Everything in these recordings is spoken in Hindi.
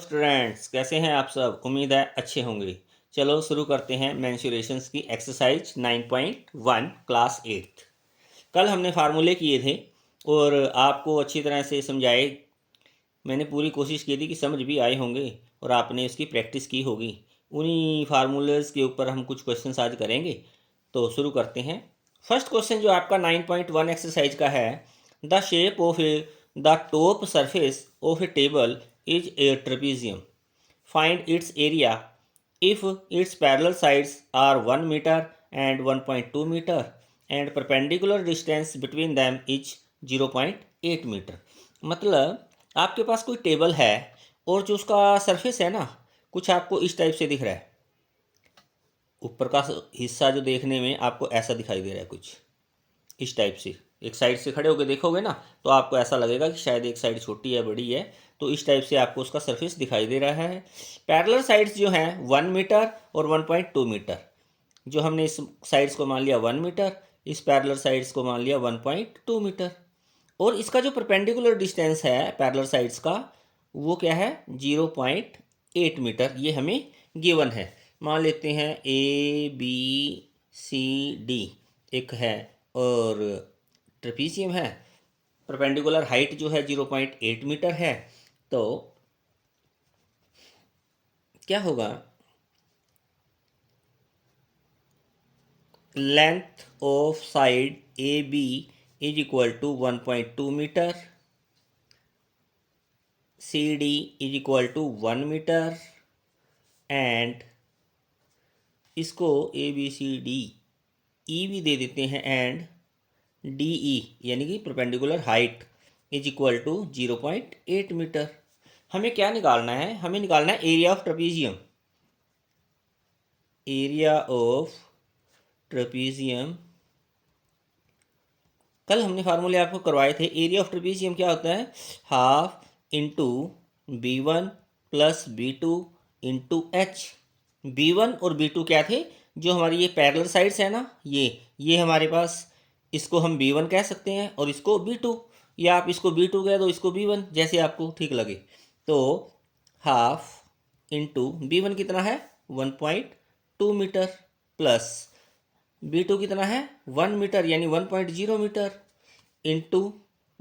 स्टूडेंट्स, कैसे हैं आप सब? उम्मीद है अच्छे होंगे। चलो शुरू करते हैं मेंसुरेशंस की एक्सरसाइज 9.1 क्लास 8। कल हमने फार्मूले किए थे और आपको अच्छी तरह से समझाए। मैंने पूरी कोशिश की थी कि समझ भी आए होंगे और आपने इसकी प्रैक्टिस की होगी। उन्हीं फार्मूलेज़ के ऊपर हम कुछ क्वेश्चंस आज करेंगे। तो शुरू करते हैं। फर्स्ट क्वेश्चन जो आपका 9.1 एक्सरसाइज का है, the shape of A the top surface of A table is a trapezium, find its area if its parallel sides are 1 meter and 1.2 meter and perpendicular distance between them is 0.8 metre. मतलब आपके पास कोई टेबल है और जो उसका सरफेस है ना, कुछ आपको इस टाइप से दिख रहा है। ऊपर का हिस्सा जो देखने में आपको ऐसा दिखाई दे रहा है, कुछ इस टाइप से। एक साइड से खड़े होकर देखोगे ना तो आपको ऐसा लगेगा कि शायद एक साइड छोटी है, बड़ी है। तो इस टाइप से आपको उसका सरफेस दिखाई दे रहा है। पैरेलल साइड्स जो हैं 1 मीटर और 1.2 मीटर। जो हमने इस साइड्स को मान लिया 1 मीटर, इस पैरेलल साइड्स को मान लिया 1.2 मीटर। और इसका जो परपेंडिकुलर डिस्टेंस है पैरेलल साइड्स का, वो क्या है? 0.8 मीटर। ये हमें गिवन है। मान लेते हैं ABCD एक है और ट्रेपीजियम है। परपेंडिकुलर हाइट जो है 0.8 मीटर है। तो क्या होगा? Length of side AB is equal to 1.2 metre, CD is equal to 1 metre and इसको ABCD E भी दे देते हैं एंड DE यानी कि perpendicular height is equal to 0.8 metre. हमें क्या निकालना है? हमें निकालना है area of trapezium. Area of trapezium, कल हमने फार्मूले आपको करवाए थे। एरिया ऑफ ट्रेपीजियम क्या होता है? Half into B1 plus B2 into H। B1 और B2 क्या थे? जो हमारी ये पैरेलल साइड्स है ना, ये हमारे पास, इसको हम B1 कह सकते हैं और इसको B2, या आप इसको B2 कह दो, इसको B1, जैसे आपको ठीक लगे। तो हाफ इंटू B1 कितना है? 1.2 मीटर प्लस B2 कितना है? 1 मीटर यानी 1.0 मीटर इंटू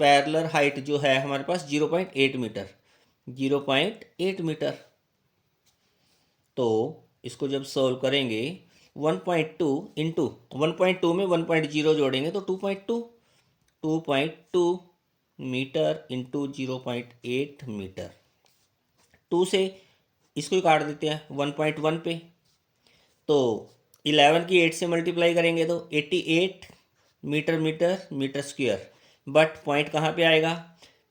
पैरेलल हाइट जो है हमारे पास 0.8 मीटर, 0.8 मीटर। तो इसको जब सॉल्व करेंगे 1.2 इंटू 1.2 में 1.0 जोड़ेंगे तो 2.2 मीटर इंटू 0.8 मीटर। 2 से इसको ही काट देते हैं 1.1 पे। तो 11 की 8 से मल्टीप्लाई करेंगे तो 88 metre metre metre square. But point कहाँ पे आएगा?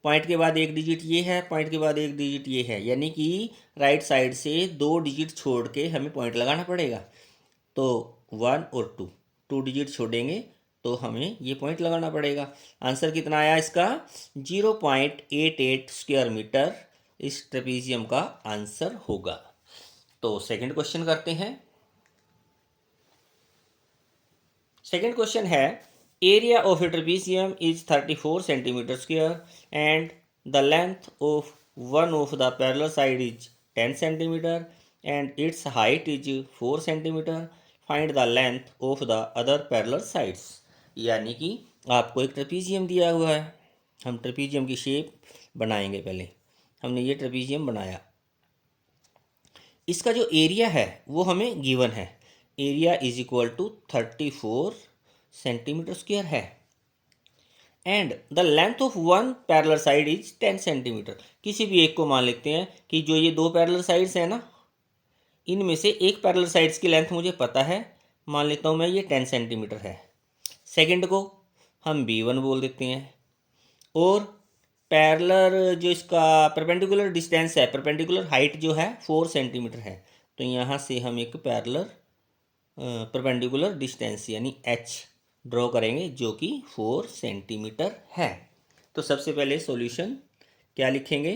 पॉइंट के बाद एक डिजिट ये है, पॉइंट के बाद एक डिजिट ये है, यानी कि राइट साइड से 2 डिजिट छोड़ के हमें पॉइंट लगाना पड़ेगा। तो 1 और 2 डिजिट छोड़ेंगे तो हमें ये पॉइंट लगाना पड़ेगा। आंसर कितना आया इसका? 0.88 स्क्वायर मीटर इस ट्रेपीजियम का आंसर होगा। तो सेकंड क्वेश्चन करते हैं। सेकेंड क्वेश्चन है, area of A trapezium is 34 centimetre square and the length of one of the parallel side is 10 centimetre and it's height is 4 centimetre, find the length of the other parallel sides. यानी कि आपको एक ट्रेपीजियम दिया हुआ है, हम ट्रेपीजियम की शेप बनाएंगे। पहले हमने ये ट्रेपीजियम बनाया, इसका जो एरिया है वो हमें गिवन है। Area is equal to 34 centimetre square है and the length of one parallel side is 10 centimetre. किसी भी एक को मान लेते हैं कि जो ये 2 पैरेलल साइड्स हैं ना, इनमें से एक पैरेलल साइड्स की लेंथ मुझे पता है, मान लेता हूँ मैं ये 10 सेंटीमीटर है। सेकंड को हम B1 बोल देते हैं और पैरेलल जो इसका परपेंडिकुलर डिस्टेंस है, परपेंडिकुलर हाइट जो है 4 सेंटीमीटर है। तो यहाँ से हम एक पैरेलल परपेंडिकुलर डिस्टेंस यानी H ड्रॉ करेंगे जो कि 4 सेंटीमीटर है। तो सबसे पहले सॉल्यूशन क्या लिखेंगे?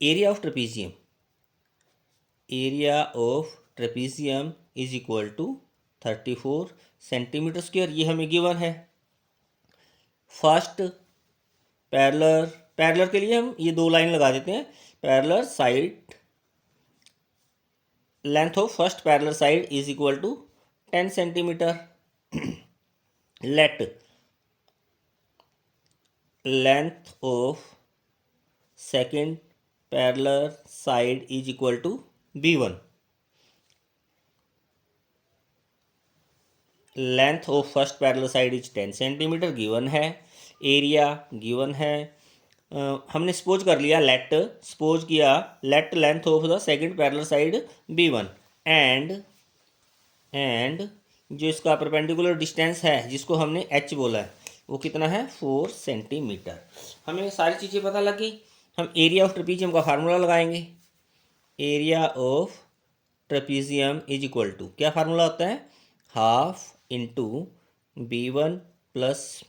Area of trapezium, area of trapezium is equal to 34 centimetre square, ये हमें गिवन है। फर्स्ट पैरेलल के लिए हम ये 2 लाइन लगा देते हैं। Parallel side, length of first parallel side is equal to 10 centimetre. Let length of second parallel side is equal to B1। Length of first parallel side is 10 centimetre given है। एरिया गिवन है। हमने सपोज कर लिया, सपोज किया let length of the second parallel side B1 and जो इसका परपेंडिकुलर डिस्टेंस है जिसको हमने H बोला है वो कितना है 4 सेंटीमीटर। हमें सारी चीज़ें पता लग गई। हम एरिया ऑफ ट्रेपीजियम का फार्मूला लगाएंगे। Area of trapezium is equal to, क्या फार्मूला होता है, half into B1 plus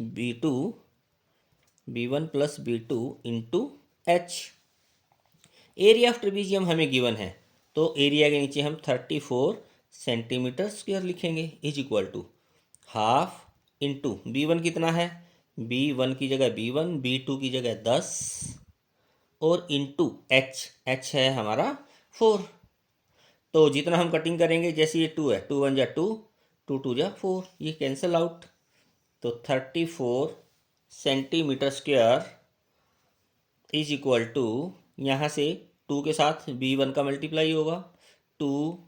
B2 into H। Area of trapezium हमें गिवन है तो एरिया के नीचे हम 34 सेंटीमीटर स्क्वायर लिखेंगे is equal to half into B1 कितना है, B1 की जगह B1, B2 की जगह 10 और इंटू H है हमारा 4। तो जितना हम कटिंग करेंगे, जैसे ये 2 है, 2 1 जा 2, 2 2 जा 4, ये कैंसिल आउट। तो 34 centimetre square is equal to, यहाँ से 2 के साथ B1 का मल्टीप्लाई होगा, 2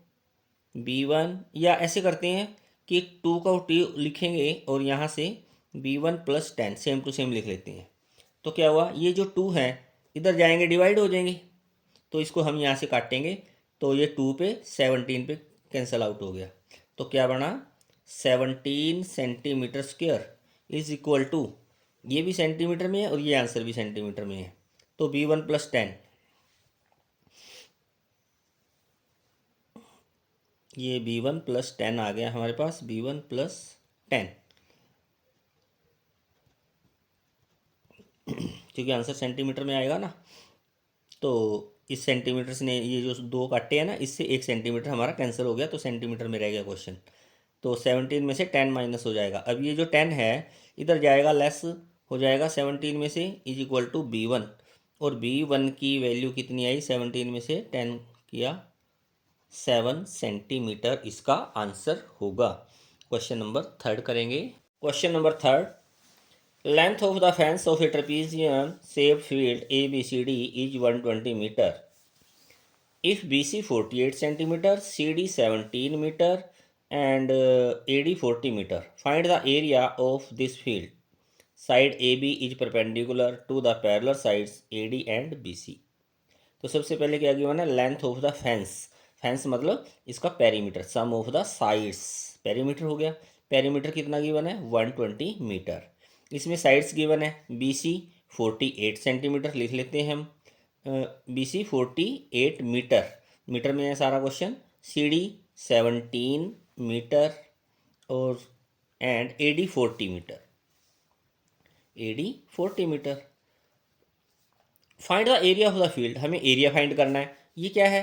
B1, या ऐसे करते हैं कि 2 का 2 लिखेंगे और यहाँ से B1 plus 10 same to same लिख लेते हैं। तो क्या हुआ, ये जो 2 है इधर जाएंगे डिवाइड हो जाएंगे, तो इसको हम यहाँ से काटेंगे तो ये 2 पे 17 पे कैंसिल आउट हो गया। तो क्या बना, 17 centimetre square is equal to, ये भी सेंटीमीटर में है और ये आंसर भी सेंटीमीटर में है, तो B1 प्लस 10, ये B1 प्लस 10 आ गया हमारे पास, B1 प्लस 10, क्योंकि आंसर सेंटीमीटर में आएगा ना। तो इस सेंटीमीटर से ने ये जो 2 काटे हैं ना, इससे 1 सेंटीमीटर हमारा कैंसिल हो गया, तो सेंटीमीटर में रह गया क्वेश्चन। तो 17 में से 10 माइनस हो जाएगा। अब ये जो 10 है इधर जाएगा, लेस हो जाएगा 17 में से, इज इक्वल टू B1, और B1 की वैल्यू कितनी आई, 17 में से 10 किया 7 सेंटीमीटर इसका आंसर होगा। क्वेश्चन नंबर 3 करेंगे। Question number 3, length of the fence of A trapezium shaped field ABCD is 120 meter. If BC 48 centimeter, CD 17 meter and AD 40 meter, find the area of this field. Side AB is perpendicular to the parallel sides AD and BC. तो सबसे पहले क्या गिवन है, लेंथ ऑफ द फेंस मतलब इसका perimeter, sum of the sides, perimeter हो गया। पेरीमीटर कितना गिवन है, 120 मीटर। इसमें साइड्स गिवन है, BC 48 सेंटीमीटर लिख लेते हैं हम, BC 48 मीटर, मीटर में है सारा क्वेश्चन, CD 17 मीटर और and AD 40 metre, AD 40 metre. Find the area of the field, हमें एरिया फाइंड करना है। ये क्या है,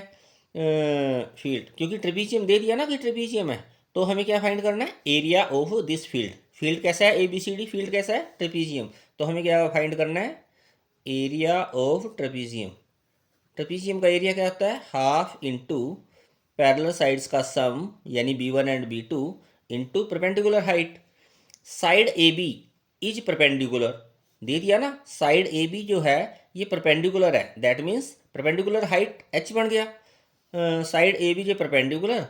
फील्ड, क्योंकि ट्रेपीजियम दे दिया ना कि ट्रेपीजियम है, तो हमें क्या फाइंड करना है, area of this field. Field कैसा है, ABCD, फील्ड कैसा है, ट्रेपीजियम, तो हमें क्या फाइंड करना है, एरिया ऑफ ट्रेपीजियम। ट्रेपीजियम का एरिया क्या होता है, हाफ इंटू पैरेलल साइड्स का सम, यानी B1 and B2 into perpendicular height. Side AB is perpendicular, दे दिया ना, साइड AB जो है ये परपेंडिकुलर है, that means perpendicular height H बन गया। साइड AB जो perpendicular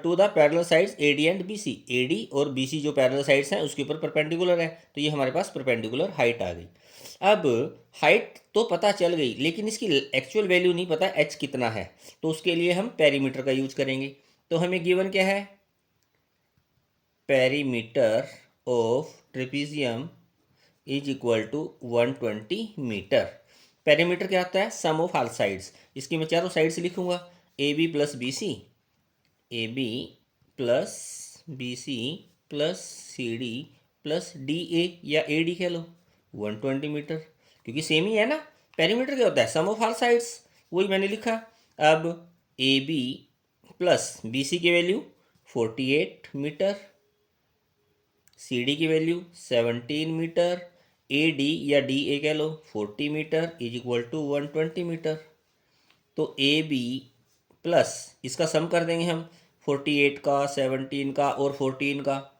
to the parallel sides AD and BC, AD और BC जो पैरेलल साइड्स हैं उसके ऊपर परपेंडिकुलर है, तो ये हमारे पास परपेंडिकुलर हाइट आ गई। अब हाइट तो पता चल गई, लेकिन इसकी एक्चुअल वैल्यू नहीं पता H कितना है, तो उसके लिए हम पेरीमीटर का यूज करेंगे। तो हमें गिवन क्या है, perimeter of trapezium is equal to 120 metre. Perimeter क्या होता है, सम ऑफ ऑल साइड्स, इसकी मैं चारों साइड्स लिखूंगा, AB plus BC, AB plus BC plus CD plus DA या AD कह लो, 120 मीटर, क्योंकि सेम ही है ना। पेरीमीटर क्या होता है, सम ऑफ ऑल साइड्स, वही मैंने लिखा। अब AB प्लस BC की वैल्यू 48 मीटर, CD की वैल्यू 17 मीटर ए डी या डी ए कह लो 40 metre is equal to 120 metre. तो ए बी प्लस इसका सम कर देंगे हम 48 का 17 का और 14 का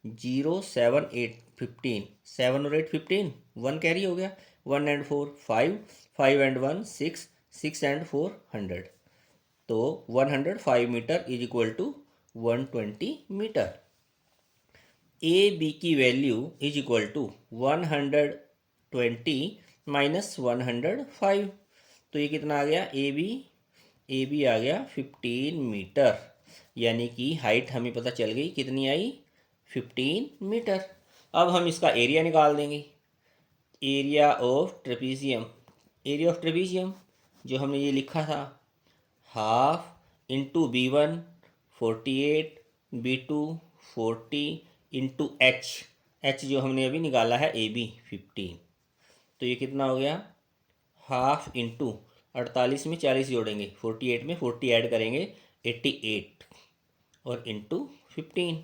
0 7 8 15 7 और 8 15 1 कैरी हो गया 1 एंड 4 5 5 एंड 1 6 6 एंड 4 100 तो 105 metre is equal to 120 metre. A B की value is equal to 120 minus 105 तो ये कितना आ गया ए बी आ गया 15 मीटर यानी कि हाइट हमें पता चल गई कितनी आई 15 मीटर। अब हम इसका एरिया निकाल देंगे। एरिया ऑफ ट्रेपीजियम जो हमने ये लिखा था half into B1 48 B2 40 into H जो हमने अभी निकाला है AB 15 तो ये कितना हो गया हाफ इंटू 48 में 40 जोड़ेंगे 48 में 40 ऐड करेंगे 88 और इंटू 15।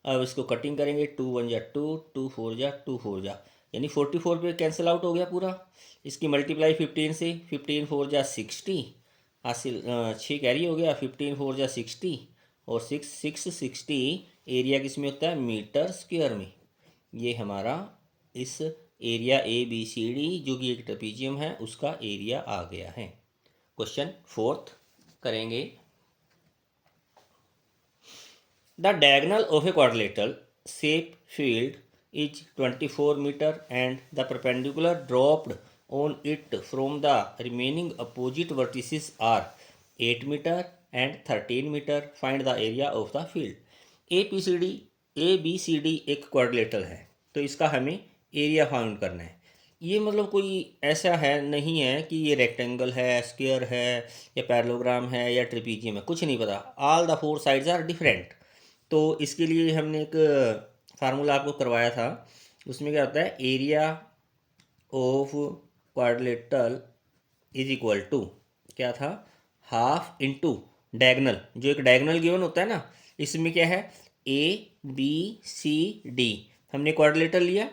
अब इसको कटिंग करेंगे 2 1 जा 2 2 4 जा 2 4 जा यानी 44 पे कैंसिल आउट हो गया पूरा। इसकी मल्टीप्लाई 15 से 15 4 जा 60 हासिल 6 कैरी हो गया 15 4 जा 60 और 6 एरिया किस में होता है मीटर स्क्वायर में। ये हमारा इस एरिया ABCD जो कि एक ट्रेपीजियम है उसका एरिया आ गया है। क्वेश्चन 4 करेंगे। The diagonal of a quadrilateral shape field is 24 meter and the perpendicular dropped on it from the remaining opposite vertices are 8 meter and 13 meter. Find the area of the field. ABCD एक क्वाड्रिलेटरल है तो इसका हमें एरिया फाउंड करना है। ये मतलब कोई ऐसा है नहीं है कि ये रेक्टेंगल है स्क्वायर है या पैरेललोग्राम है या ट्रेपीजियम है, कुछ नहीं पता। All the 4 sides are different. तो इसके लिए हमने एक फार्मूला आपको करवाया था उसमें क्या होता है area of quadrilateral is equal to क्या था हाफ इंटू डायगोनल जो एक डायगोनल गिवन होता है ना इसमें क्या है ABCD हमने क्वाड्रिलेटरल लिया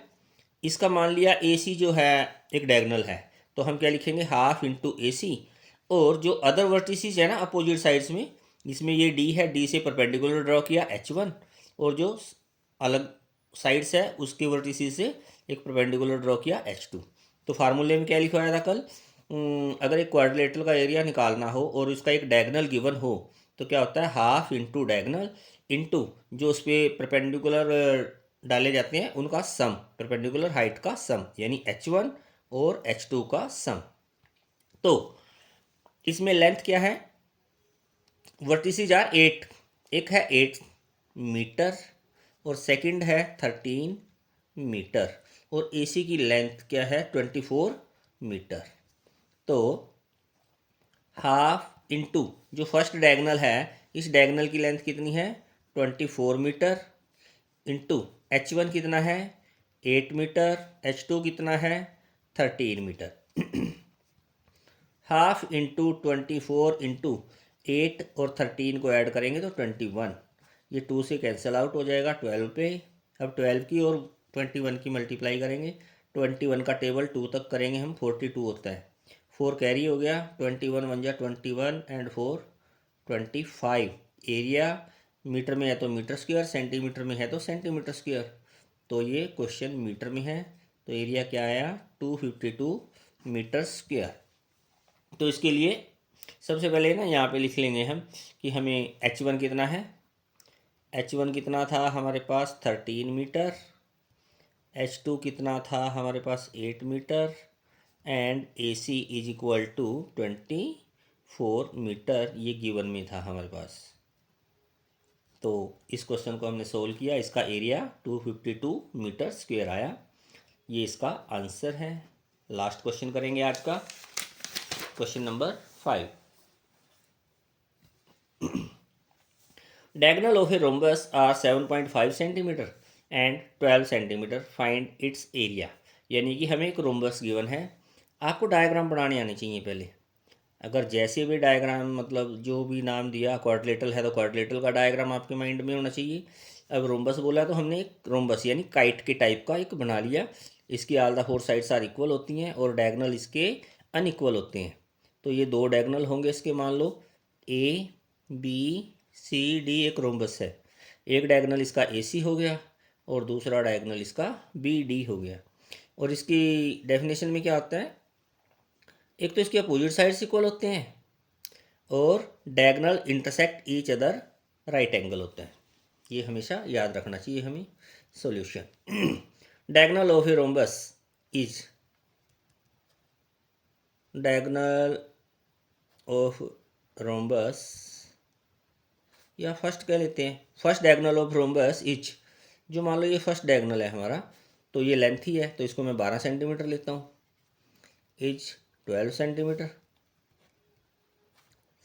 इसका मान लिया AC जो है एक डायगोनल है तो हम क्या लिखेंगे हाफ इंटू AC और जो अदर वर्टिसेस है ना अपोजिट साइड्स में इसमें ये D है D से परपेंडिकुलर ड्रॉ किया H1 और जो अलग साइड्स है उसके वर्टिसेस से एक परपेंडिकुलर ड्रॉ किया H2। तो फार्मूले में क्या लिखवाया था कल अगर एक क्वाड्रिलेटरल का एरिया निकालना हो और उसका एक डायगोनल गिवन हो तो क्या होता है हाफ इंटू डायगोनल इंटू जो उस पर परपेंडिकुलर डाले जाते हैं उनका सम परपेंडिकुलर हाइट का सम यानी H1 और H2 का सम। तो इसमें लेंथ क्या है वर्टिसेस आर 8 एक है 8 मीटर और सेकंड है 13 मीटर और AC की लेंथ क्या है 24 मीटर। तो हाफ इंटू जो फर्स्ट डायगोनल है इस डायगोनल की लेंथ कितनी है 24 मीटर इंटू H1 कितना है 8 मीटर H2 कितना है 13 मीटर हाफ इंटू 24 इंटू 8 और 13 को ऐड करेंगे तो 21 ये 2 से कैंसिल आउट हो जाएगा 12 पे। अब 12 की और 21 की मल्टीप्लाई करेंगे 21 का टेबल 2 तक करेंगे हम 42 होता है 4 कैरी हो गया 21 1 जा 21 एंड 4 25। एरिया मीटर में है तो मीटर स्क्वायर सेंटीमीटर में है तो सेंटीमीटर स्क्वायर तो ये क्वेश्चन मीटर में है तो एरिया क्या आया 252 मीटर स्क्वायर। तो इसके लिए सबसे पहले ना यहाँ पे लिख लेंगे हम कि हमें H1 कितना है H1 कितना था हमारे पास 13 मीटर H2 कितना था हमारे पास 8 metre and AC is equal to 24 metre ये गिवन में था हमारे पास। तो इस क्वेश्चन को हमने सोल्व किया इसका एरिया 252 मीटर स्क्वायर आया ये इसका आंसर है। लास्ट क्वेश्चन करेंगे आज का question number 5। Diagonal of a rhombus are 7.5 centimetre and 12 centimetre find its area. यानी कि हमें एक रोम्बस गिवन है आपको डायग्राम बनाने आने चाहिए पहले। अगर जैसे भी डायग्राम मतलब जो भी नाम दिया क्वाड्रिलेटरल है तो क्वाड्रिलेटरल का डायग्राम आपके माइंड में होना चाहिए। अब रोम्बस बोला तो हमने एक रोम्बस यानी काइट के टाइप का एक बना लिया इसकी all the 4 sides are equal होती हैं और डायगनल इसके अनइक्वल होते हैं। तो ये 2 डायगनल होंगे इसके, मान लो ए बी सी डी एक रोम्बस है। एक डायगनल इसका ए सी हो गया और दूसरा डायगनल इसका बी डी हो गया। और इसकी डेफिनेशन में क्या होता है, एक तो इसके अपोजिट साइड्स इक्वल होते हैं और diagonal intersect each other right angle होता है। ये हमेशा याद रखना चाहिए हमें। Solution diagonal of a rhombus is, diagonal of rhombus, या फर्स्ट कह लेते हैं, first diagonal of rhombus is, जो मान लो ये फर्स्ट डायगोनल है हमारा, तो ये लेंथ ही है, तो इसको मैं 12 सेंटीमीटर लेता हूँ, is 12 centimetre.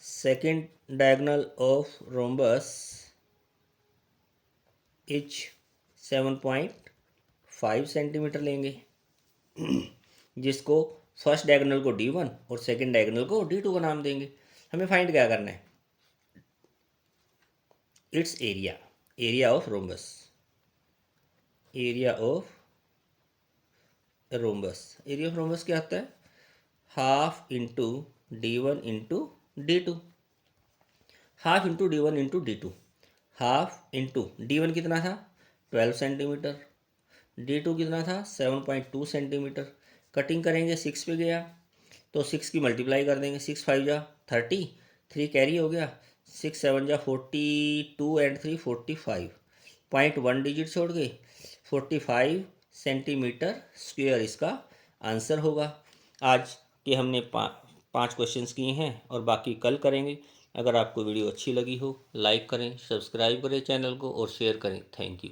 Second diagonal of rhombus is 7.5 centimetre लेंगे, जिसको फर्स्ट डायगोनल को D1 और सेकेंड डायगोनल को D2 का नाम देंगे। हमें फाइंड क्या करना है, it's area, area of rhombus, area of rhombus. Area of rhombus क्या होता है, half into D1 into D2, half into D1 into D2, half into D1 कितना था 12 सेंटीमीटर, D2 कितना था 7.2 सेंटीमीटर। कटिंग करेंगे 6 पे गया तो 6 की मल्टीप्लाई कर देंगे, 6 5 जा 30, 3 कैरी हो गया, 6 7 जा 42 एंड 3 45, 0.1 डिजिट छोड़ के 45 सेंटीमीटर स्क्वायर इसका आंसर होगा। आज के हमने 5 क्वेश्चंस किए हैं और बाकी कल करेंगे। अगर आपको वीडियो अच्छी लगी हो लाइक करें, सब्सक्राइब करें चैनल को और शेयर करें। Thank you.